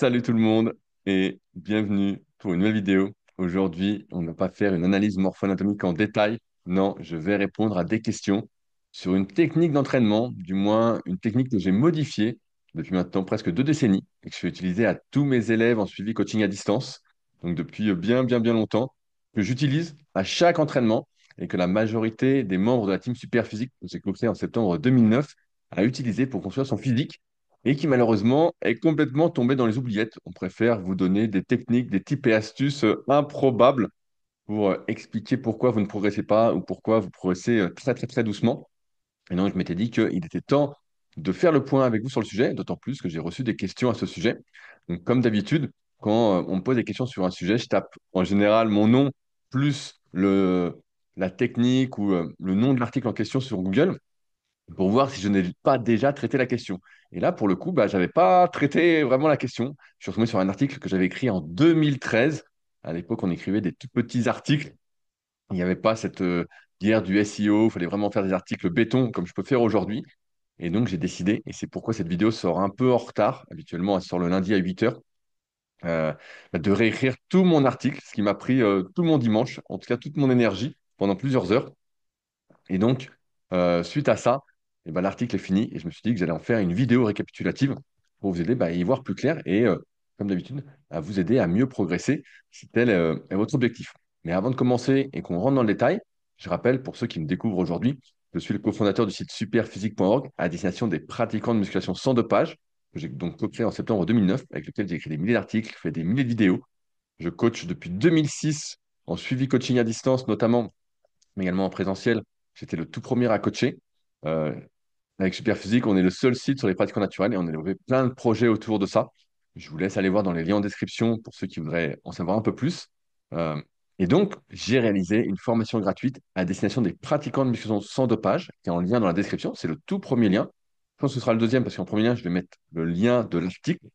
Salut tout le monde et bienvenue pour une nouvelle vidéo. Aujourd'hui, on ne va pas faire une analyse morpho-anatomique en détail. Non, je vais répondre à des questions sur une technique d'entraînement, du moins une technique que j'ai modifiée depuis maintenant presque 2 décennies et que je fais utiliser à tous mes élèves en suivi coaching à distance. Donc depuis bien longtemps, que j'utilise à chaque entraînement et que la majorité des membres de la team Super Physique que j'ai créée en septembre 2009 a utilisé pour construire son physique et qui malheureusement est complètement tombé dans les oubliettes. On préfère vous donner des techniques, des tips et astuces improbables pour expliquer pourquoi vous ne progressez pas ou pourquoi vous progressez très doucement. Et donc, je m'étais dit qu'il était temps de faire le point avec vous sur le sujet, d'autant plus que j'ai reçu des questions à ce sujet. Donc, comme d'habitude, quand on me pose des questions sur un sujet, je tape en général mon nom plus la technique ou le nom de l'article en question sur Google pour voir si je n'ai pas déjà traité la question. Et là, pour le coup, bah, je n'avais pas traité vraiment la question. Je suis retombé sur un article que j'avais écrit en 2013. À l'époque, on écrivait des tout petits articles. Il n'y avait pas cette guerre du SEO. Il fallait vraiment faire des articles béton comme je peux faire aujourd'hui. Et donc, j'ai décidé, et c'est pourquoi cette vidéo sort un peu en retard, habituellement elle sort le lundi à 8 heures, de réécrire tout mon article, ce qui m'a pris tout mon dimanche, en tout cas toute mon énergie pendant plusieurs heures. Et donc, suite à ça, eh ben, l'article est fini et je me suis dit que j'allais en faire une vidéo récapitulative pour vous aider à y voir plus clair et, comme d'habitude, à vous aider à mieux progresser si tel est votre objectif. Mais avant de commencer et qu'on rentre dans le détail, je rappelle pour ceux qui me découvrent aujourd'hui, je suis le cofondateur du site superphysique.org à destination des pratiquants de musculation sans dopage, que j'ai donc co-créé en septembre 2009, avec lequel j'ai écrit des milliers d'articles, fait des milliers de vidéos. Je coach depuis 2006 en suivi coaching à distance, notamment mais également en présentiel. J'étais le tout premier à coacher. Euh, avec Superphysique, on est le seul site sur les pratiques naturelles et on a développé plein de projets autour de ça. Je vous laisse aller voir dans les liens en description pour ceux qui voudraient en savoir un peu plus. Euh, et donc, j'ai réalisé une formation gratuite à destination des pratiquants de musculation sans dopage, qui est en lien dans la description. C'est le tout premier lien. Je pense que ce sera le deuxième parce qu'en premier lien, je vais mettre le lien de l'article,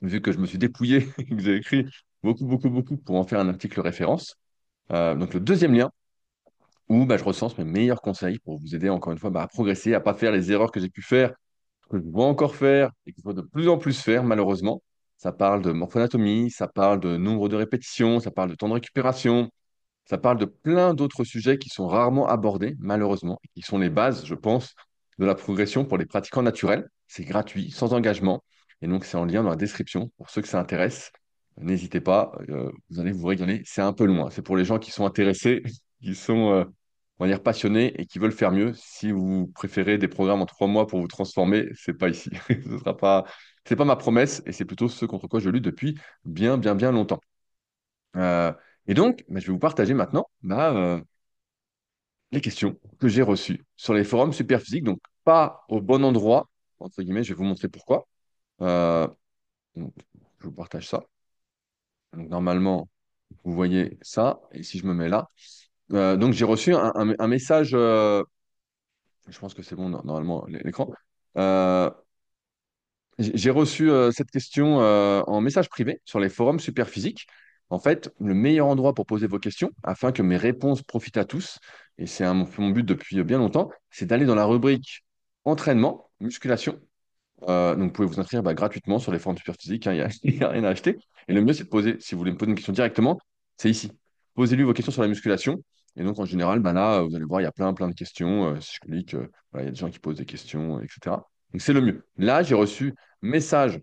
vu que je me suis dépouillé et que j'ai écrit beaucoup pour en faire un article référence. Donc, le deuxième lien, où bah, je recense mes meilleurs conseils pour vous aider encore une fois bah, à progresser, à pas faire les erreurs que j'ai pu faire, que je dois encore faire et que je dois de plus en plus faire malheureusement. Ça parle de morphoanatomie, ça parle de nombre de répétitions, ça parle de temps de récupération, ça parle de plein d'autres sujets qui sont rarement abordés malheureusement, et qui sont les bases, je pense, de la progression pour les pratiquants naturels. C'est gratuit, sans engagement, et donc c'est en lien dans la description pour ceux que ça intéresse. N'hésitez pas, vous allez vous régaler. C'est un peu loin. C'est pour les gens qui sont intéressés, qui sont, on va dire, passionnés et qui veulent faire mieux. Si vous préférez des programmes en 3 mois pour vous transformer, c'est pas ici. Ce sera pas, c'est pas ma promesse et c'est plutôt ce contre quoi je lutte depuis bien longtemps. Euh, et donc, bah, je vais vous partager maintenant les questions que j'ai reçues sur les forums Superphysique. Donc, pas au bon endroit, entre guillemets, je vais vous montrer pourquoi. Euh, donc, je vous partage ça. Donc, normalement, vous voyez ça. Et si je me mets là. Donc, j'ai reçu un message. Je pense que c'est bon, normalement, l'écran. Euh, j'ai reçu cette question en message privé sur les forums Superphysique. En fait, le meilleur endroit pour poser vos questions, afin que mes réponses profitent à tous, et c'est mon but depuis bien longtemps, c'est d'aller dans la rubrique entraînement, musculation. Donc, vous pouvez vous inscrire bah, gratuitement sur les forums Superphysique, hein, il n'y a, il y a rien à acheter. Et le mieux, c'est de poser, si vous voulez me poser une question directement, c'est ici. Posez-lui vos questions sur la musculation. Et donc, en général, bah, là, vous allez voir, il y a plein de questions. Si je clique, voilà, il y a des gens qui posent des questions, etc. Donc, c'est le mieux. Là, j'ai reçu message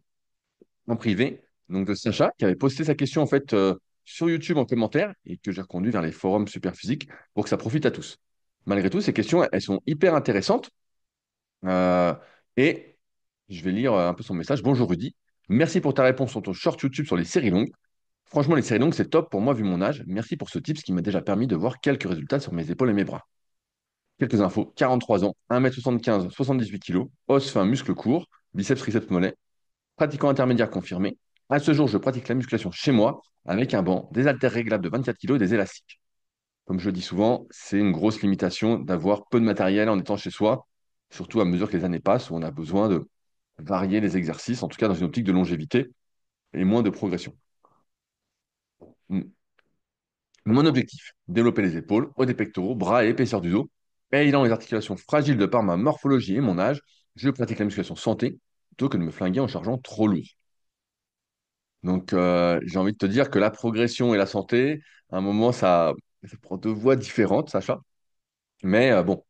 en privé donc de Sacha qui avait posté sa question en fait sur YouTube en commentaire et que j'ai reconduit vers les forums Superphysique pour que ça profite à tous. Malgré tout, ces questions, elles sont hyper intéressantes. Euh, et je vais lire un peu son message. Bonjour Rudy, merci pour ta réponse sur ton short YouTube sur les séries longues. Franchement, les séries longues, c'est top pour moi vu mon âge. Merci pour ce tips qui m'a déjà permis de voir quelques résultats sur mes épaules et mes bras. Quelques infos, 43 ans, 1m75, 78 kg, os fin, muscles courts, biceps, triceps, mollets, pratiquant intermédiaire confirmé. À ce jour, je pratique la musculation chez moi avec un banc, des haltères réglables de 24 kg et des élastiques. Comme je le dis souvent, c'est une grosse limitation d'avoir peu de matériel en étant chez soi, surtout à mesure que les années passent où on a besoin de varier les exercices, en tout cas dans une optique de longévité et moins de progression. Mm. Mon objectif, développer les épaules, haut des pectoraux, bras et épaisseur du dos. Ayant les articulations fragiles de par ma morphologie et mon âge, je pratique la musculation santé plutôt que de me flinguer en chargeant trop lourd. Donc, j'ai envie de te dire que la progression et la santé, à un moment, ça prend deux voies différentes, Sacha. Mais bon,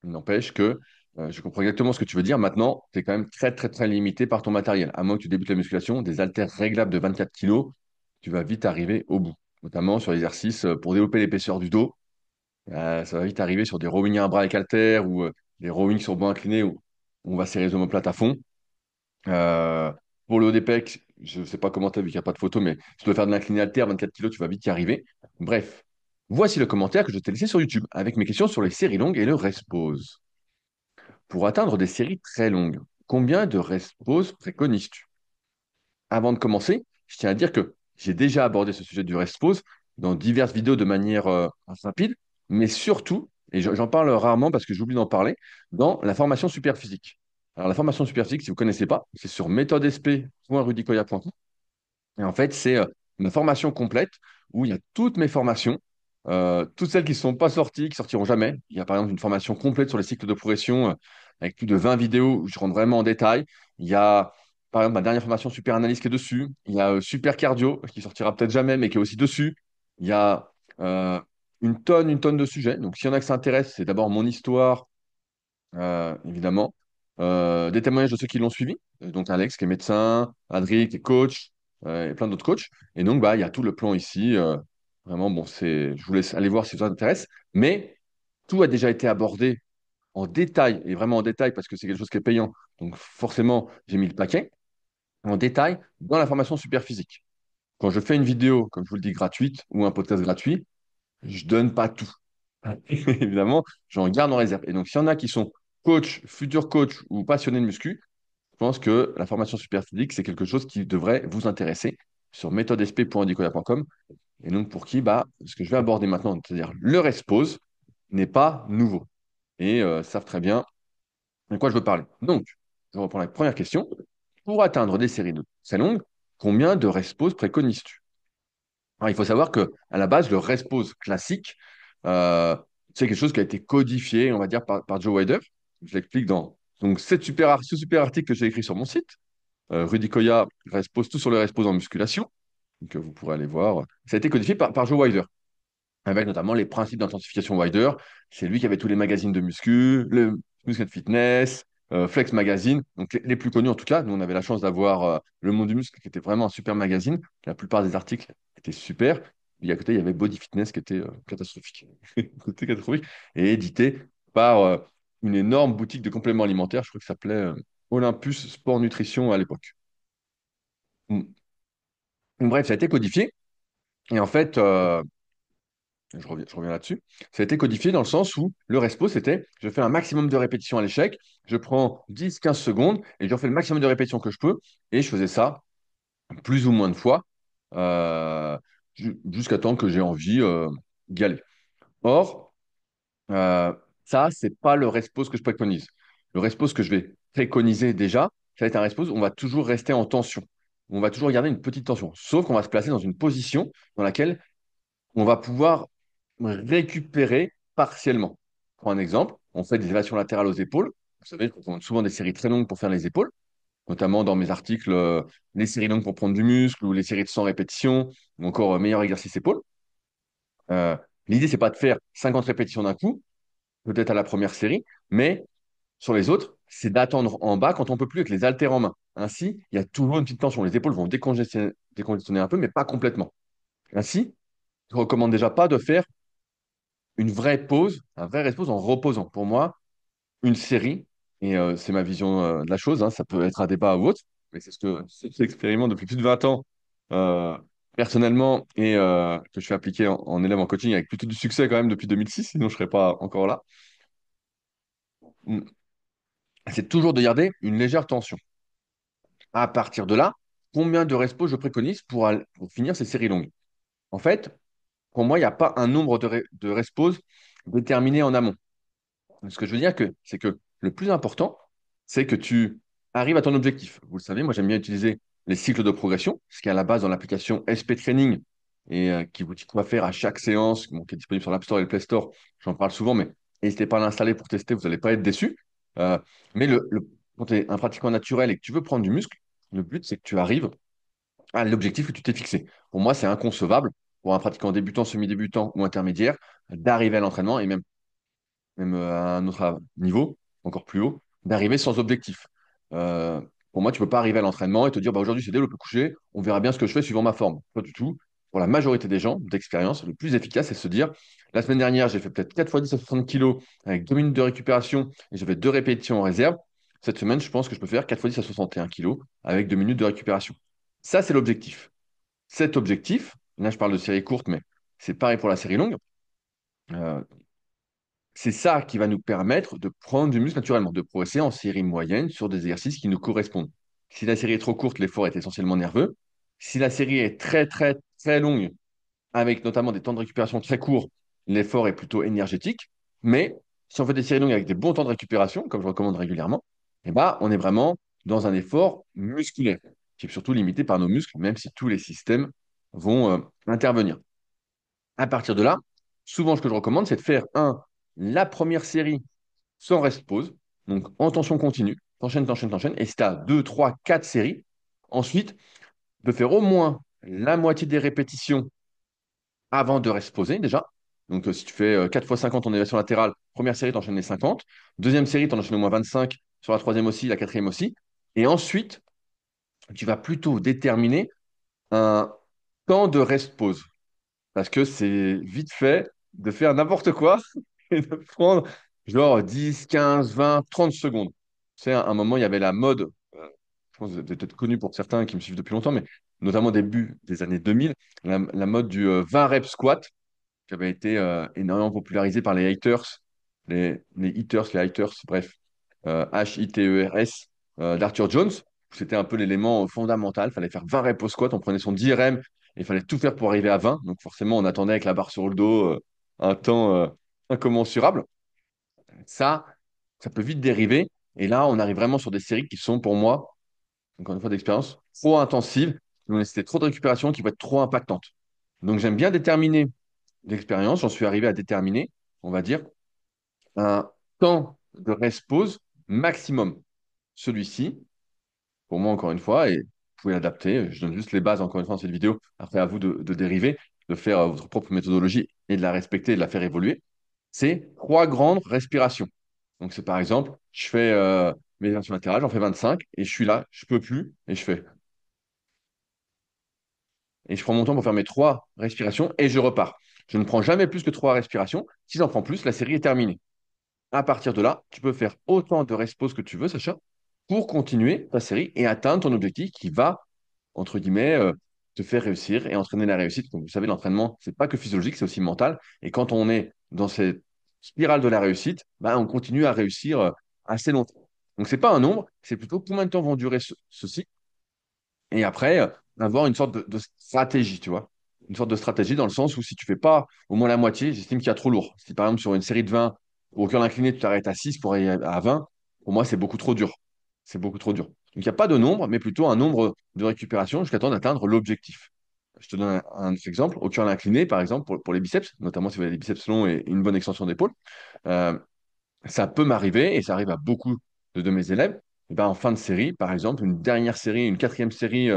il n'empêche que je comprends exactement ce que tu veux dire. Maintenant, tu es quand même très, très, très limité par ton matériel. À moins que tu débutes la musculation, des haltères réglables de 24 kilos, tu vas vite arriver au bout. Notamment sur l'exercice pour développer l'épaisseur du dos. Ça va vite arriver sur des rowing à un bras avec haltère ou des rowing sur banc incliné où on va serrer les omoplates à fond. Euh, pour le haut des pecs, je ne sais pas comment tu as vu qu'il n'y a pas de photo, mais si tu dois faire de l'incliné haltère, 24 kilos, tu vas vite y arriver. Bref, voici le commentaire que je t'ai laissé sur YouTube avec mes questions sur les séries longues et le rest pause. Pour atteindre des séries très longues, combien de rest pause préconises-tu? Avant de commencer, je tiens à dire que j'ai déjà abordé ce sujet du rest pause dans diverses vidéos de manière rapide, mais surtout, et j'en parle rarement parce que j'oublie d'en parler, dans la formation super physique. Alors la formation super physique, si vous ne connaissez pas, c'est sur méthodesp.rudicoya.com. Et en fait, c'est ma formation complète où il y a toutes mes formations, toutes celles qui ne sont pas sorties, qui sortiront jamais. Il y a par exemple une formation complète sur les cycles de progression avec plus de 20 vidéos où je rentre vraiment en détail. Il y a par exemple ma dernière formation super analyse qui est dessus. Il y a super cardio qui sortira peut-être jamais, mais qui est aussi dessus. Il y a une tonne de sujets. Donc s'il y en a qui s'intéressent, c'est d'abord mon histoire, évidemment. Des témoignages de ceux qui l'ont suivi, donc Alex qui est médecin, Adri qui est coach, et plein d'autres coachs. Et donc, bah, il y a tout le plan ici. Vraiment, bon, je vous laisse aller voir si ça vous intéresse. Mais tout a déjà été abordé en détail, et vraiment en détail, parce que c'est quelque chose qui est payant. Donc, forcément, j'ai mis le paquet en détail dans la formation super physique. Quand je fais une vidéo, comme je vous le dis, gratuite ou un podcast gratuit, je donne pas tout. Évidemment, j'en garde en réserve. Et donc, s'il y en a qui sont coach, futurs coach ou passionnés de muscu, je pense que la formation super physique, c'est quelque chose qui devrait vous intéresser sur méthodesp.dicoya.com. Et donc, pour qui, bah, ce que je vais aborder maintenant, c'est-à-dire le rest pause, n'est pas nouveau. Et savent très bien de quoi je veux parler. Donc, je reprends la première question. Pour atteindre des séries de très longues, combien de rest pause préconises-tu? Alors, il faut savoir que à la base, le rest pause classique, euh, c'est quelque chose qui a été codifié, on va dire, par Joe Weider. Je l'explique dans donc, ce super article que j'ai écrit sur mon site. Rudy Koya pose tout sur le rest pause en musculation, donc vous pourrez aller voir. Ça a été codifié par Joe Weider, avec notamment les principes d'intensification Wider. C'est lui qui avait tous les magazines de muscu, le Muscle and Fitness, Flex Magazine, donc les plus connus en tout cas. Nous, on avait la chance d'avoir Le Monde du Muscle, qui était vraiment un super magazine. La plupart des articles étaient super. Et à côté, il y avait Body Fitness, qui était catastrophique. Côté catastrophique. Et édité par une énorme boutique de compléments alimentaires, je crois que ça s'appelait Olympus Sport Nutrition à l'époque. Mm. Bref, ça a été codifié. Et en fait, je reviens là-dessus. Ça a été codifié dans le sens où le respo, c'était je fais un maximum de répétitions à l'échec, je prends 10-15 secondes et je refais le maximum de répétitions que je peux. Et je faisais ça plus ou moins de fois euh, jusqu'à temps que j'ai envie d'y aller. Or, euh, ça, c'est pas le respo que je préconise. Le respo que je vais préconiser déjà, ça va être un respo où on va toujours rester en tension. On va toujours garder une petite tension, sauf qu'on va se placer dans une position dans laquelle on va pouvoir récupérer partiellement. Pour un exemple, on fait des élévations latérales aux épaules. Vous savez, on demande souvent des séries très longues pour faire les épaules, notamment dans mes articles, les séries longues pour prendre du muscle ou les séries de 100 répétitions, ou encore meilleur exercice épaules. Euh, L'idée, c'est pas de faire 50 répétitions d'un coup, peut-être à la première série, mais sur les autres, c'est d'attendre en bas quand on peut plus avec les haltères en main. Ainsi, il y a toujours une petite tension. Les épaules vont décongestionner un peu, mais pas complètement. Ainsi, je recommande déjà pas de faire une vraie pause, un vrai repose en reposant. Pour moi, une série, et c'est ma vision de la chose, hein, ça peut être un débat ou autre, mais c'est ce que j'expérimente depuis plus de 20 ans euh, personnellement et que je fais appliquer en élève en coaching avec plutôt du succès quand même depuis 2006, sinon je ne serais pas encore là. Mm. C'est toujours de garder une légère tension. À partir de là, combien de respos je préconise pour finir ces séries longues? En fait, pour moi, il n'y a pas un nombre de respos déterminé en amont. Ce que je veux dire, c'est que le plus important, c'est que tu arrives à ton objectif. Vous le savez, moi j'aime bien utiliser les cycles de progression, ce qui est à la base dans l'application SP Training et qui vous dit quoi faire à chaque séance, bon, qui est disponible sur l'App Store et le Play Store. J'en parle souvent, mais n'hésitez pas à l'installer pour tester, vous n'allez pas être déçu. Euh, mais quand tu es un pratiquant naturel et que tu veux prendre du muscle, le but c'est que tu arrives à l'objectif que tu t'es fixé. Pour moi, c'est inconcevable pour un pratiquant débutant, semi-débutant ou intermédiaire d'arriver à l'entraînement et même à un autre niveau, encore plus haut, d'arriver sans objectif. Euh, pour moi, tu peux pas arriver à l'entraînement et te dire, bah, aujourd'hui, c'est développé couché, on verra bien ce que je fais suivant ma forme. Pas du tout. Pour la majorité des gens d'expérience, le plus efficace, c'est de se dire, la semaine dernière, j'ai fait peut-être 4 fois 10 à 60 kilos avec 2 minutes de récupération et j'avais 2 répétitions en réserve. Cette semaine, je pense que je peux faire 4 fois 10 à 61 kilos avec 2 minutes de récupération. Ça, c'est l'objectif. Cet objectif, là, je parle de série courte, mais c'est pareil pour la série longue. euh, c'est ça qui va nous permettre de prendre du muscle naturellement, de progresser en série moyenne sur des exercices qui nous correspondent. Si la série est trop courte, l'effort est essentiellement nerveux. Si la série est très, très, très longue, avec notamment des temps de récupération très courts, l'effort est plutôt énergétique. Mais si on fait des séries longues avec des bons temps de récupération, comme je recommande régulièrement, eh ben, on est vraiment dans un effort musculaire, qui est surtout limité par nos muscles, même si tous les systèmes vont intervenir. À partir de là, souvent, ce que je recommande, c'est de faire la première série sans rest pause, donc en tension continue, t'enchaînes, t'enchaînes, t'enchaînes, et si tu as 2, 3, 4 séries, ensuite, de faire au moins la moitié des répétitions avant de rest poser déjà. Donc, si tu fais 4 fois 50 en élévation latérale, première série, t'enchaînes les 50. Deuxième série, t'enchaînes au moins 25. Sur la troisième aussi, la quatrième aussi. Et ensuite, tu vas plutôt déterminer un temps de rest pause. Parce que c'est vite fait de faire n'importe quoi et de prendre genre 10, 15, 20, 30 secondes. Tu sais, à un moment, il y avait la mode, je pense que vous êtes peut-être connu pour certains qui me suivent depuis longtemps, mais notamment au début des années 2000, la mode du 20 reps squat, qui avait été énormément popularisée par les haters, les haters, bref, HITERS, d'Arthur Jones. C'était un peu l'élément fondamental. Il fallait faire 20 reps au squat, on prenait son 10 RM et il fallait tout faire pour arriver à 20. Donc forcément, on attendait avec la barre sur le dos un temps incommensurable. Ça, ça peut vite dériver. Et là, on arrive vraiment sur des séries qui sont pour moi, encore une fois d'expérience, trop intensives, qui vont nécessiter trop de récupération, qui vont être trop impactantes. Donc j'aime bien déterminer d'expérience, j'en suis arrivé à déterminer, on va dire, un temps de rest pause maximum. Celui-ci, pour moi, encore une fois, et vous pouvez l'adapter, je donne juste les bases, encore une fois, dans cette vidéo. Après, à vous de dériver, de faire votre propre méthodologie et de la respecter et de la faire évoluer. C'est 3 grandes respirations. Donc, c'est par exemple, je fais mes versions latérales, j'en fais 25 et je suis là, je peux plus, et je fais. Et je prends mon temps pour faire mes 3 respirations et je repars. Je ne prends jamais plus que 3 respirations. Si j'en prends plus, la série est terminée. À partir de là, tu peux faire autant de respos que tu veux, Sacha, pour continuer ta série et atteindre ton objectif qui va, entre guillemets, te faire réussir et entraîner la réussite. Comme vous savez, l'entraînement, c'est pas que physiologique, c'est aussi mental. Et quand on est dans cette spirale de la réussite, bah, on continue à réussir assez longtemps. Donc, c'est pas un nombre, c'est plutôt combien de temps vont durer ceci. Et après, avoir une sorte de stratégie, tu vois. Une sorte de stratégie dans le sens où si tu fais pas au moins la moitié, j'estime qu'il y a trop lourd. Si par exemple sur une série de 20, au cœur incliné, tu t'arrêtes à 6 pour aller à 20, pour moi, c'est beaucoup trop dur. C'est beaucoup trop dur. Donc il n'y a pas de nombre, mais plutôt un nombre de récupération jusqu'à temps d'atteindre l'objectif. Je te donne un autre exemple. Au cœur incliné, par exemple, pour les biceps, notamment si vous avez des biceps longs et une bonne extension d'épaule, euh, ça peut m'arriver, et ça arrive à beaucoup de mes élèves, et ben, en fin de série, par exemple, une dernière série, une quatrième série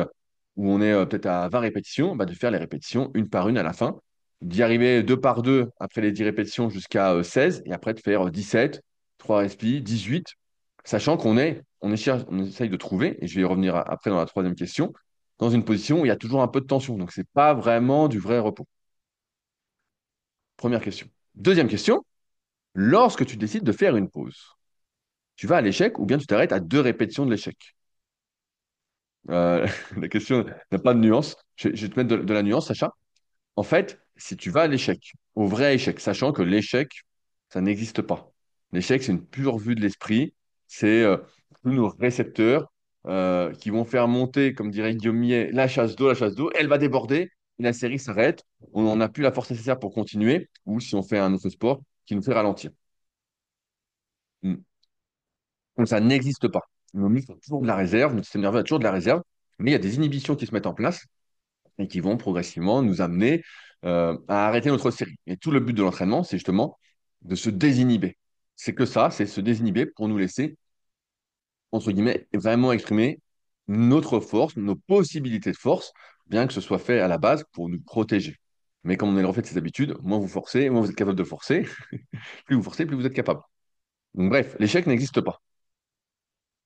où on est peut-être à 20 répétitions, bah, de faire les répétitions une par une à la fin, d'y arriver deux par deux après les 10 répétitions jusqu'à 16, et après de faire 17, 3 respi, 18, sachant on essaye de trouver, et je vais y revenir après dans la troisième question, dans une position où il y a toujours un peu de tension. Donc, c'est pas vraiment du vrai repos. Première question. Deuxième question, lorsque tu décides de faire une pause, tu vas à l'échec ou bien tu t'arrêtes à 2 répétitions de l'échec? La question n'a pas de nuance. Je vais te mettre de la nuance, Sacha. En fait, si tu vas à l'échec, au vrai échec, sachant que l'échec, ça n'existe pas. L'échec, c'est une pure vue de l'esprit. C'est tous nos récepteurs qui vont faire monter, comme dirait Guillaume Millet, la chasse d'eau, elle va déborder, et la série s'arrête. On n'a plus la force nécessaire pour continuer, ou si on fait un autre sport qui nous fait ralentir. Hmm. Donc ça n'existe pas. Nos muscles ont toujours de la réserve, notre système nerveux a toujours de la réserve, mais il y a des inhibitions qui se mettent en place et qui vont progressivement nous amener à arrêter notre série. Et tout le but de l'entraînement, c'est justement de se désinhiber. C'est que ça, c'est se désinhiber pour nous laisser, entre guillemets, vraiment exprimer notre force, nos possibilités de force, bien que ce soit fait à la base pour nous protéger. Mais comme on est le reflet de ses habitudes, moins vous forcez, moins vous êtes capable de forcer. Plus vous forcez, plus vous êtes capable. Donc bref, l'échec n'existe pas.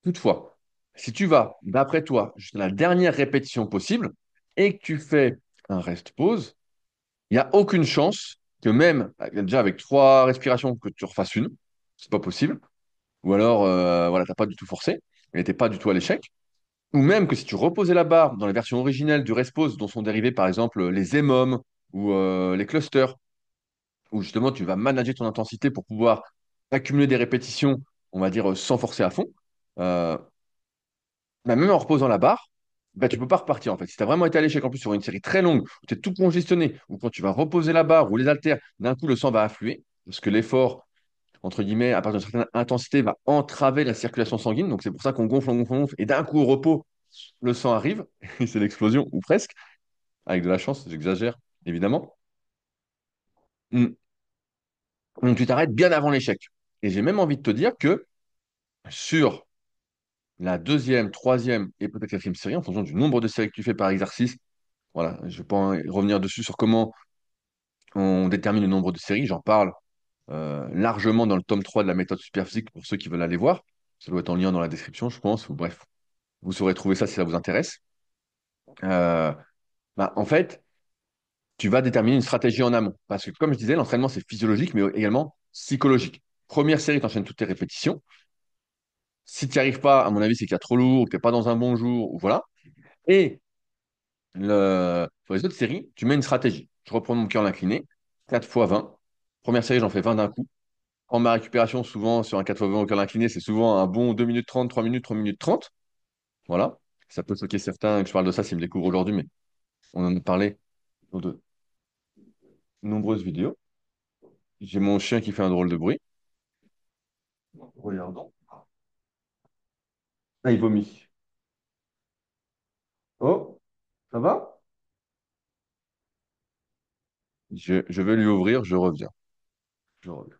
Toutefois, si tu vas, d'après toi, jusqu'à la dernière répétition possible et que tu fais un rest-pause, il n'y a aucune chance que même, déjà avec trois respirations, que tu refasses une. C'est pas possible. Ou alors, voilà, t'as pas du tout forcé, et t'es pas du tout à l'échec. Ou même que si tu reposais la barre dans la version originelle du rest-pause, dont sont dérivés par exemple les EMOM ou les clusters, où justement tu vas manager ton intensité pour pouvoir accumuler des répétitions, on va dire, sans forcer à fond, euh, bah, même en reposant la barre, bah, tu peux pas repartir en fait. Si tu as vraiment été à l'échec en plus sur une série très longue, où tu es tout congestionné, ou quand tu vas reposer la barre ou les haltères, d'un coup le sang va affluer, parce que l'effort, entre guillemets, à partir d'une certaine intensité, va entraver la circulation sanguine. Donc c'est pour ça qu'on gonfle, on gonfle, on gonfle, et d'un coup au repos, le sang arrive, et c'est l'explosion, ou presque, avec de la chance, j'exagère, évidemment. Mm. Donc tu t'arrêtes bien avant l'échec. Et j'ai même envie de te dire que sur la deuxième, troisième et peut-être quatrième série, en fonction du nombre de séries que tu fais par exercice, voilà, je ne vais pas revenir dessus sur comment on détermine le nombre de séries. J'en parle largement dans le tome 3 de la méthode superphysique pour ceux qui veulent aller voir. Ça doit être en lien dans la description, je pense. Ou bref, vous saurez trouver ça si ça vous intéresse. Euh, Bah, en fait, tu vas déterminer une stratégie en amont. Parce que, comme je disais, l'entraînement, c'est physiologique, mais également psychologique. Première série, tu enchaînes toutes tes répétitions. Si tu n'y arrives pas, à mon avis, c'est qu'il y a trop lourd, que tu n'es pas dans un bon jour, ou voilà. Et sur les autres séries, tu mets une stratégie. Je reprends mon cœur incliné, 4 fois 20. Première série, j'en fais 20 d'un coup. En ma récupération, souvent, sur un 4 fois 20 au cœur incliné, c'est souvent un bon 2 minutes 30, 3 minutes, 3 minutes 30. Voilà. Ça peut choquer certains que je parle de ça s'ils me découvrent aujourd'hui, mais on en a parlé dans de nombreuses vidéos. J'ai mon chien qui fait un drôle de bruit. Regardons. Ah, il vomit. Oh, ça va? Je vais lui ouvrir, je reviens. Je reviens.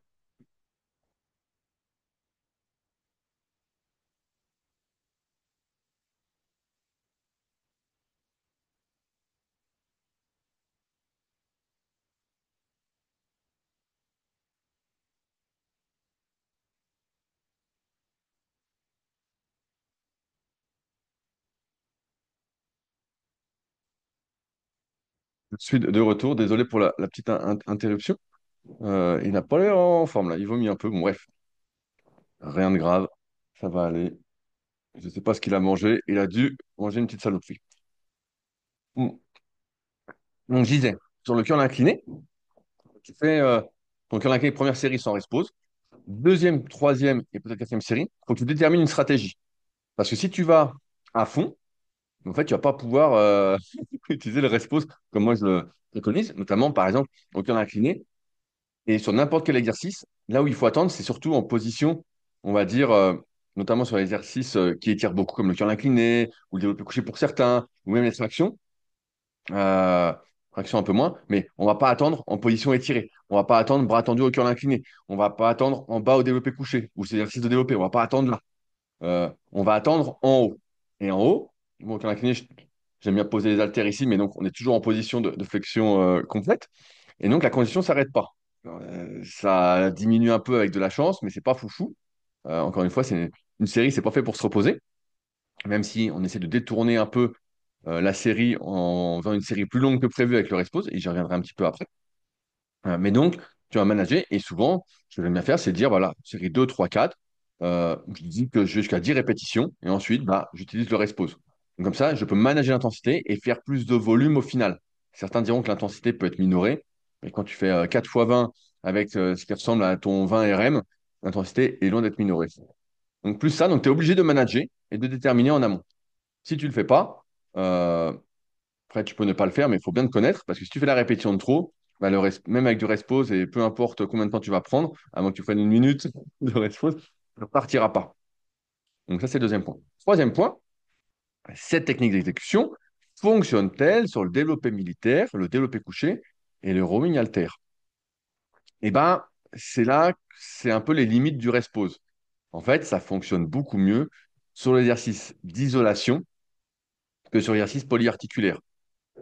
Je suis de retour. Désolé pour la petite interruption. Il n'a pas l'air en forme là. Il vomit un peu. Bon, bref, rien de grave. Ça va aller. Je ne sais pas ce qu'il a mangé. Il a dû manger une petite saloperie. Mm. Donc, je disais, sur le curl incliné, tu fais ton curl incliné première série sans respose. Deuxième, troisième et peut-être quatrième série, il faut que tu détermines une stratégie. Parce que si tu vas à fond, en fait, tu vas pas pouvoir utiliser le respose comme moi je le préconise, notamment par exemple au curl incliné. Et sur n'importe quel exercice, là où il faut attendre, c'est surtout en position, on va dire, notamment sur les exercices qui étirent beaucoup, comme le curl incliné, ou le développé couché pour certains, ou même les tractions. Euh, Traction un peu moins, mais on va pas attendre en position étirée. On va pas attendre bras tendus au curl incliné. On va pas attendre en bas au développé couché, ou ces exercices de développé. On va pas attendre là. On va attendre en haut. Et en haut, bon, au curl incliné, j'aime bien poser les haltères ici, mais donc on est toujours en position de flexion complète. Et donc la condition s'arrête pas. Ça diminue un peu avec de la chance, mais c'est pas foufou. Encore une fois, c'est une série, c'est pas fait pour se reposer, même si on essaie de détourner un peu la série en faisant une série plus longue que prévu avec le Respose, et j'y reviendrai un petit peu après. Mais donc, tu vas manager, et souvent, ce que j'aime bien faire, c'est dire, voilà, série 2, 3, 4, je dis que je vais jusqu'à 10 répétitions, et ensuite, bah, j'utilise le Respose. Donc, comme ça, je peux manager l'intensité et faire plus de volume au final. Certains diront que l'intensité peut être minorée, mais quand tu fais 4 fois 20 avec ce qui ressemble à ton 20 RM, l'intensité est loin d'être minorée. Donc, plus ça, donc tu es obligé de manager et de déterminer en amont. Si tu ne le fais pas, euh, après, tu peux ne pas le faire, mais il faut bien te connaître, parce que si tu fais la répétition de trop, bah, même avec du rest-pause, et peu importe combien de temps tu vas prendre, à moins que tu prennes une minute de rest-pause, ça ne partira pas. Donc ça, c'est le deuxième point. Troisième point, cette technique d'exécution fonctionne-t-elle sur le développé militaire, le développé couché et le rowing halter? Eh ben, c'est là, c'est un peu les limites du rest-pause. En fait, ça fonctionne beaucoup mieux sur l'exercice d'isolation que sur l'exercice polyarticulaire.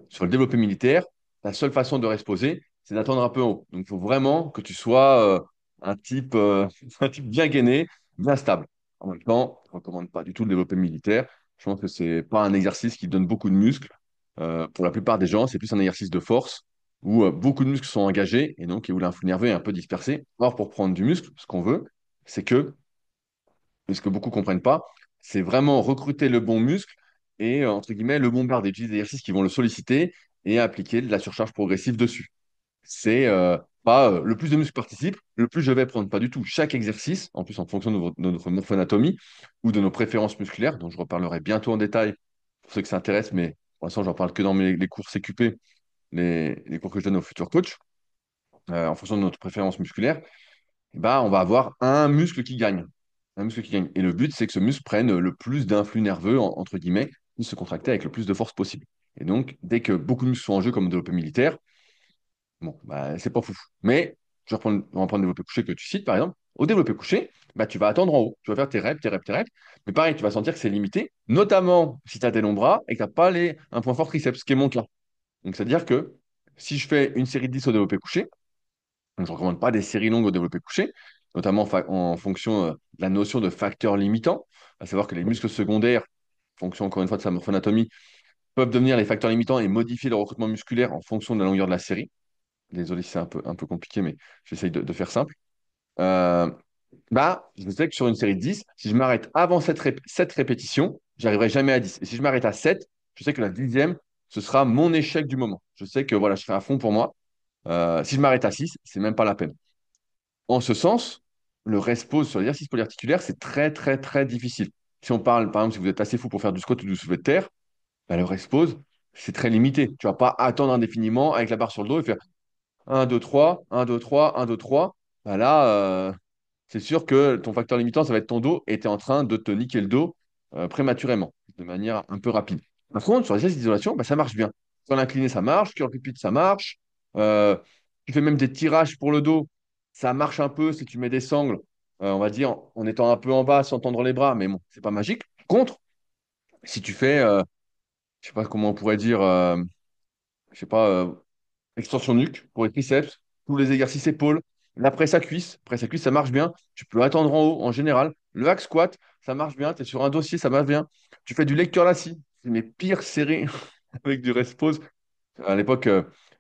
Sur le développé militaire, la seule façon de reposer, c'est d'attendre un peu en haut. Donc, il faut vraiment que tu sois un type, un type bien gainé, bien stable. En même temps, je ne recommande pas du tout le développé militaire. Je pense que c'est pas un exercice qui donne beaucoup de muscles. Pour la plupart des gens, c'est plus un exercice de force où beaucoup de muscles sont engagés et donc où l'influx nerveux est un peu dispersé. Or, pour prendre du muscle, ce qu'on veut, c'est que mais ce que beaucoup comprennent pas, c'est vraiment recruter le bon muscle et, entre guillemets, le bombarder, utiliser des exercices qui vont le solliciter et appliquer de la surcharge progressive dessus. C'est pas le plus de muscles participent, le plus je vais prendre. Pas du tout. Chaque exercice, en plus en fonction de notre morphoanatomie ou de nos préférences musculaires, dont je reparlerai bientôt en détail pour ceux que ça intéresse, mais pour l'instant, j'en parle que dans les cours CQP, les cours que je donne aux futurs coachs, en fonction de notre préférence musculaire bah, on va avoir un muscle qui gagne. Un muscle qui gagne. Et le but, c'est que ce muscle prenne le plus d'influx nerveux, entre guillemets, puisse se contracter avec le plus de force possible. Et donc, dès que beaucoup de muscles sont en jeu, comme au développé militaire, bon, bah, c'est pas fou. Mais, on va prendre le développé couché que tu cites, par exemple. Au développé couché, bah, tu vas attendre en haut. Tu vas faire tes reps, tes reps, tes reps. Mais pareil, tu vas sentir que c'est limité, notamment si tu as des longs bras et que tu n'as pas un point fort triceps, ce qui est mon cas. Donc, c'est-à-dire que si je fais une série de 10 au développé couché, donc, je ne recommande pas des séries longues au développé couché, notamment en fonction de la notion de facteur limitant, à savoir que les muscles secondaires, en fonction encore une fois de sa morphoanatomie, peuvent devenir les facteurs limitants et modifier le recrutement musculaire en fonction de la longueur de la série. Désolé si c'est un peu compliqué, mais j'essaye de faire simple. Euh, Bah, je sais que sur une série de 10, si je m'arrête avant cette répétition, j'arriverai jamais à 10. Et si je m'arrête à 7, je sais que la dixième, ce sera mon échec du moment. Je sais que voilà, je serai à fond pour moi. Si je m'arrête à 6, c'est même pas la peine. En ce sens, le rest pause sur l'exercice polyarticulaire, c'est très, très, très difficile. Si on parle, par exemple, si vous êtes assez fou pour faire du squat ou du soulevé de terre, bah, le rest pause, c'est très limité. Tu vas pas attendre indéfiniment avec la barre sur le dos et faire un 2 3 1 2 3 1 2 3. Bah là, c'est sûr que ton facteur limitant, ça va être ton dos et tu es en train de te niquer le dos prématurément, de manière un peu rapide. Par contre, sur les exercices d'isolation, bah, ça marche bien. Sur l'incliné, ça marche. Curl repeat, ça marche. Euh, Tu fais même des tirages pour le dos. Ça marche un peu si tu mets des sangles, on va dire, en étant un peu en bas sans tendre les bras. Mais bon, c'est pas magique. Par contre, si tu fais, je sais pas comment on pourrait dire, je sais pas, extension nuque pour les triceps, tous les exercices épaules, la presse à cuisse, ça marche bien. Tu peux attendre en haut en général. Le hack squat, ça marche bien. Tu es sur un dossier, ça marche bien. Tu fais du leg curl assis, c'est mes pires séries avec du rest pause. À l'époque,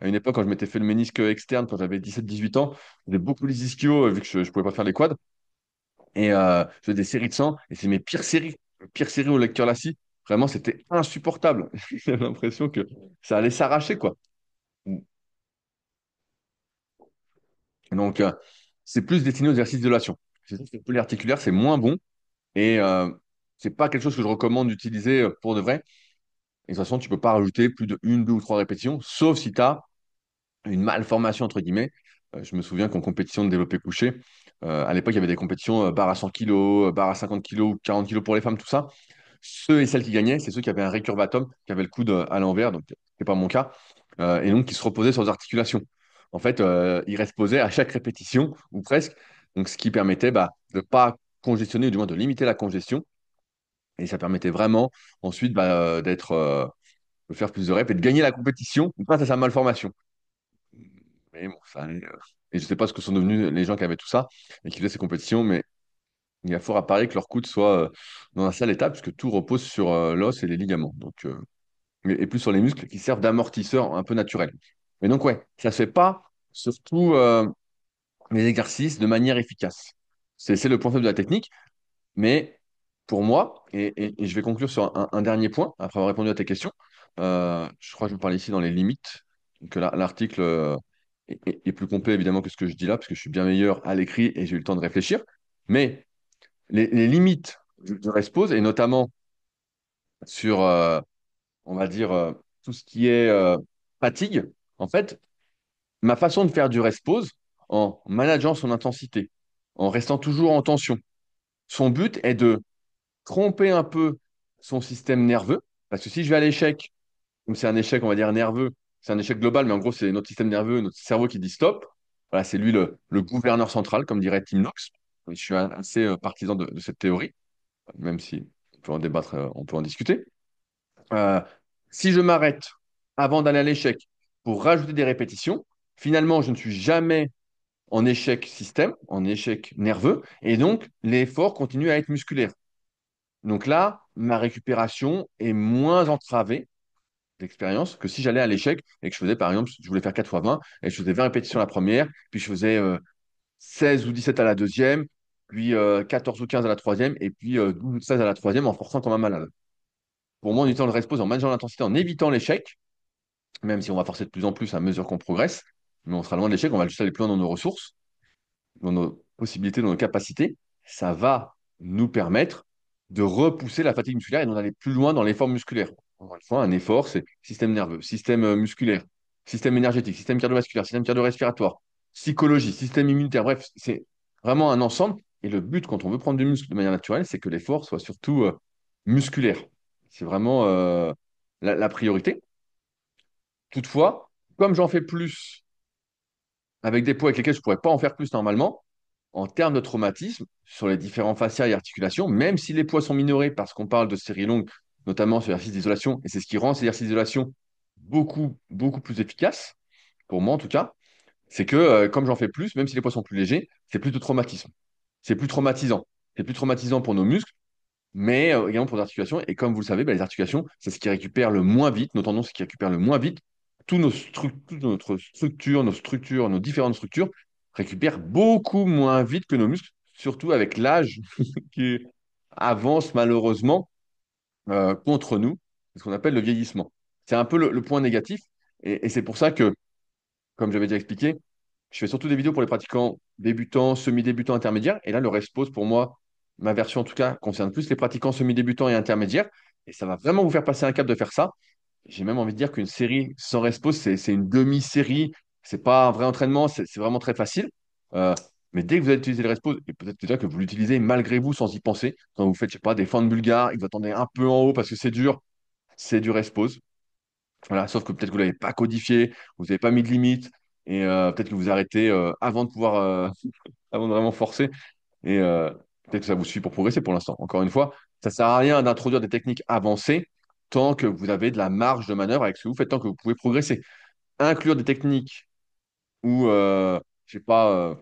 à une époque, quand je m'étais fait le ménisque externe, quand j'avais 17-18 ans, je faisais beaucoup les ischios vu que je ne pouvais pas faire les quads. Et je faisais des séries de 100 et c'est mes pires séries. Les pires séries au leg curl assis. Vraiment, c'était insupportable. J'avais l'impression que ça allait s'arracher, quoi. Donc, c'est plus destiné aux exercices d'isolation. C'est sûr que le polyarticulaire, c'est moins bon et c'est pas quelque chose que je recommande d'utiliser pour de vrai. Et de toute façon, tu peux pas rajouter plus de une, deux ou trois répétitions, sauf si tu as une malformation, entre guillemets. Je me souviens qu'en compétition de développé couché, à l'époque, il y avait des compétitions barre à 100 kilos, barre à 50 kilos, 40 kilos pour les femmes, tout ça. Ceux et celles qui gagnaient, c'est ceux qui avaient un récurvatum, qui avaient le coude à l'envers, donc c'est pas mon cas, et donc qui se reposaient sur les articulations. En fait, ils reposaient à chaque répétition, ou presque, donc ce qui permettait bah, de ne pas congestionner, ou du moins de limiter la congestion, et ça permettait vraiment ensuite bah, de faire plus de reps et de gagner la compétition grâce à sa malformation. Mais bon, ça allait, et je ne sais pas ce que sont devenus les gens qui avaient tout ça et qui faisaient ces compétitions, mais il y a fort à parier que leur coude soit dans un sale état, puisque tout repose sur l'os et les ligaments. Donc, et plus sur les muscles qui servent d'amortisseur un peu naturel. Mais donc, ouais, ça se fait pas, surtout les exercices, de manière efficace. C'est le point faible de la technique, mais pour moi, et je vais conclure sur un dernier point, après avoir répondu à tes questions, je crois que je vous parle ici dans les limites, que l'article est plus complet évidemment que ce que je dis là, parce que je suis bien meilleur à l'écrit et j'ai eu le temps de réfléchir, mais les limites du Respose, et notamment sur, on va dire, tout ce qui est fatigue, en fait, ma façon de faire du Respose, en manageant son intensité, en restant toujours en tension, son but est de tromper un peu son système nerveux, parce que si je vais à l'échec, comme c'est un échec, on va dire, nerveux, c'est un échec global, mais en gros, c'est notre système nerveux, notre cerveau qui dit stop. Voilà, c'est lui le gouverneur central, comme dirait Tim Knox. Je suis assez partisan de cette théorie, même si on peut en débattre, on peut en discuter. Si je m'arrête avant d'aller à l'échec pour rajouter des répétitions, finalement, je ne suis jamais en échec système, en échec nerveux, et donc l'effort continue à être musculaire. Donc là, ma récupération est moins entravée d'expérience que si j'allais à l'échec et que je faisais, par exemple, je voulais faire 4 fois 20 et je faisais 20 répétitions la première, puis je faisais 16 ou 17 à la deuxième, puis 14 ou 15 à la troisième, et puis 12 ou 16 à la troisième en forçant comme un malade. Pour moi, en utilisant le rest-pause, en manageant l'intensité, en évitant l'échec, même si on va forcer de plus en plus à mesure qu'on progresse, mais on sera loin de l'échec, on va juste aller plus loin dans nos ressources, dans nos possibilités, dans nos capacités, ça va nous permettre de repousser la fatigue musculaire et d'en aller plus loin dans l'effort musculaire. Encore une fois, un effort, c'est système nerveux, système musculaire, système énergétique, système cardiovasculaire, système cardio-respiratoire, psychologie, système immunitaire. Bref, c'est vraiment un ensemble. Et le but, quand on veut prendre du muscle de manière naturelle, c'est que l'effort soit surtout musculaire. C'est vraiment la priorité. Toutefois, comme j'en fais plus avec des poids avec lesquels je ne pourrais pas en faire plus normalement, en termes de traumatisme, sur les différents fascias et articulations, même si les poids sont minorés parce qu'on parle de séries longues, notamment sur l'exercice d'isolation, et c'est ce qui rend ces exercices d'isolation beaucoup, beaucoup plus efficaces, pour moi en tout cas, c'est que comme j'en fais plus, même si les poids sont plus légers, c'est plus de traumatisme. C'est plus traumatisant. C'est plus traumatisant pour nos muscles, mais également pour les articulations. Et comme vous le savez, bah, les articulations, c'est ce qui récupère le moins vite, nos tendons, c'est ce qui récupère le moins vite. Toute notre structure, nos différentes structures récupèrent beaucoup moins vite que nos muscles, surtout avec l'âge qui avance malheureusement contre nous, c'est ce qu'on appelle le vieillissement. C'est un peu le point négatif. Et c'est pour ça que, comme j'avais déjà expliqué, je fais surtout des vidéos pour les pratiquants débutants, semi-débutants, intermédiaires. Et là, le rest pose pour moi, ma version en tout cas, concerne plus les pratiquants semi-débutants et intermédiaires. Et ça va vraiment vous faire passer un cap de faire ça. J'ai même envie de dire qu'une série sans rest pause, c'est une demi-série. C'est pas un vrai entraînement, c'est vraiment très facile. Euh, mais dès que vous allez utiliser le rest pause, et peut-être déjà que vous l'utilisez malgré vous sans y penser, quand vous faites, je sais pas, des fentes bulgares et que vous attendez un peu en haut parce que c'est du rest pause. Voilà, sauf que peut-être que vous ne l'avez pas codifié, vous n'avez pas mis de limite, et peut-être que vous arrêtez avant de pouvoir, avant de vraiment forcer, et peut-être que ça vous suffit pour progresser pour l'instant. Encore une fois, ça ne sert à rien d'introduire des techniques avancées tant que vous avez de la marge de manœuvre avec ce que vous faites, tant que vous pouvez progresser. Inclure des techniques ou, je sais pas,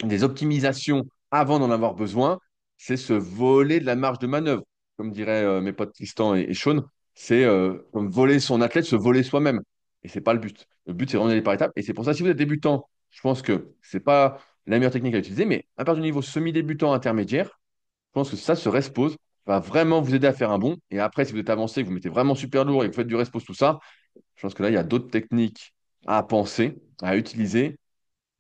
des optimisations avant d'en avoir besoin, c'est se voler de la marge de manœuvre. Comme diraient mes potes Tristan et Sean, c'est comme voler son athlète, se voler soi-même. Et c'est pas le but. Le but, c'est vraiment d'aller par étapes. Et c'est pour ça, si vous êtes débutant, je pense que c'est pas la meilleure technique à utiliser, mais à partir du niveau semi-débutant intermédiaire, je pense que ça, se rest-pose, va vraiment vous aider à faire un bond. Et après, si vous êtes avancé, que vous mettez vraiment super lourd et que vous faites du rest-pose, tout ça, je pense que là, il y a d'autres techniques à penser, à utiliser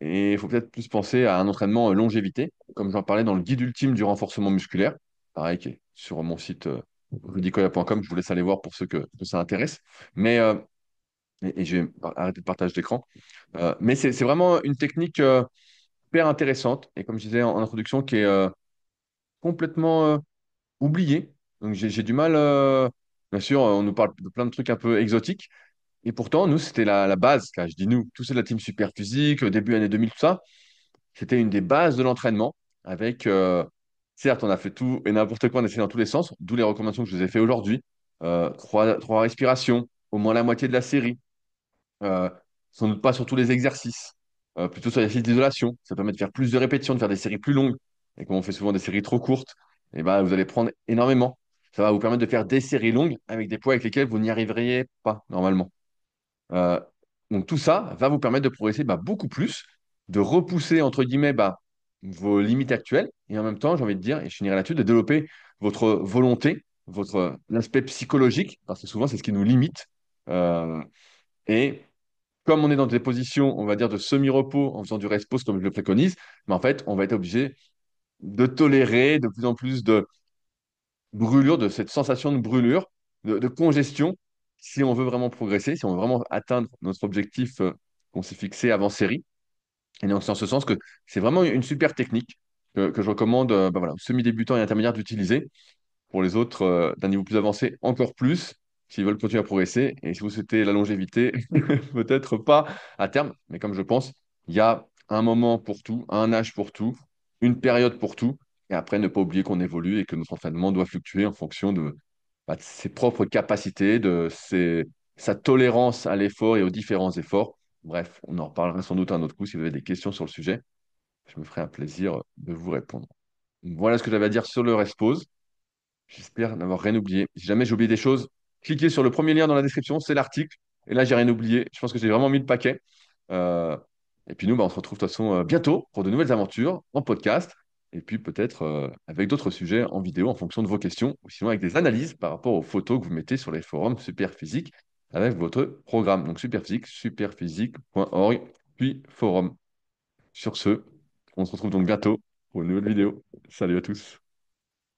et il faut peut-être plus penser à un entraînement longévité, comme j'en parlais dans le guide ultime du renforcement musculaire, pareil, qui est sur mon site rudicoya.com, je vous laisse aller voir pour ceux que ça intéresse. Mais, et je vais arrêter de partage d'écran. Mais c'est vraiment une technique hyper intéressante, et comme je disais en introduction, qui est complètement oubliée. Donc j'ai du mal, bien sûr, on nous parle de plein de trucs un peu exotiques, et pourtant, nous, c'était la base, là, je dis nous, tous ceux de la team super physique, début années 2000, tout ça. C'était une des bases de l'entraînement avec, certes, on a fait tout et n'importe quoi, on a essayé dans tous les sens, d'où les recommandations que je vous ai fait aujourd'hui. Trois respirations, au moins la moitié de la série. Euh, Sans doute pas sur tous les exercices, plutôt sur les exercices d'isolation. Ça permet de faire plus de répétitions, de faire des séries plus longues. Et comme on fait souvent des séries trop courtes, et ben, vous allez prendre énormément. Ça va vous permettre de faire des séries longues avec des poids avec lesquels vous n'y arriveriez pas normalement. Euh, donc tout ça va vous permettre de progresser beaucoup plus, de repousser entre guillemets vos limites actuelles et en même temps, j'ai envie de dire, et je finirai là-dessus, de développer votre volonté, votre l'aspect psychologique, parce que souvent c'est ce qui nous limite. Euh, et comme on est dans des positions, on va dire, de semi-repos en faisant du rest pause comme je le préconise, mais en fait, on va être obligé de tolérer de plus en plus de brûlure, de cette sensation de brûlure, de congestion, si on veut vraiment progresser, si on veut vraiment atteindre notre objectif qu'on s'est fixé avant série. Et donc, c'est en ce sens que c'est vraiment une super technique que je recommande voilà, aux semi-débutants et intermédiaires d'utiliser. Pour les autres, d'un niveau plus avancé, encore plus, s'ils veulent continuer à progresser. Et si vous souhaitez la longévité, peut-être pas à terme, mais comme je pense, il y a un moment pour tout, un âge pour tout, une période pour tout. Et après, ne pas oublier qu'on évolue et que notre entraînement doit fluctuer en fonction de de ses propres capacités, sa tolérance à l'effort et aux différents efforts. Bref, on en reparlera sans doute un autre coup si vous avez des questions sur le sujet. Je me ferai un plaisir de vous répondre. Voilà ce que j'avais à dire sur le Respose. J'espère n'avoir rien oublié. Si jamais j'ai oublié des choses, cliquez sur le premier lien dans la description, c'est l'article. Et là, j'ai rien oublié. Je pense que j'ai vraiment mis le paquet. Euh, et puis nous, bah, on se retrouve de toute façon bientôt pour de nouvelles aventures en podcast. Et puis peut-être avec d'autres sujets en vidéo en fonction de vos questions, ou sinon avec des analyses par rapport aux photos que vous mettez sur les forums Superphysique avec votre programme. Donc Superphysique, superphysique.org, puis forum. Sur ce, on se retrouve donc bientôt pour une nouvelle vidéo. Salut à tous.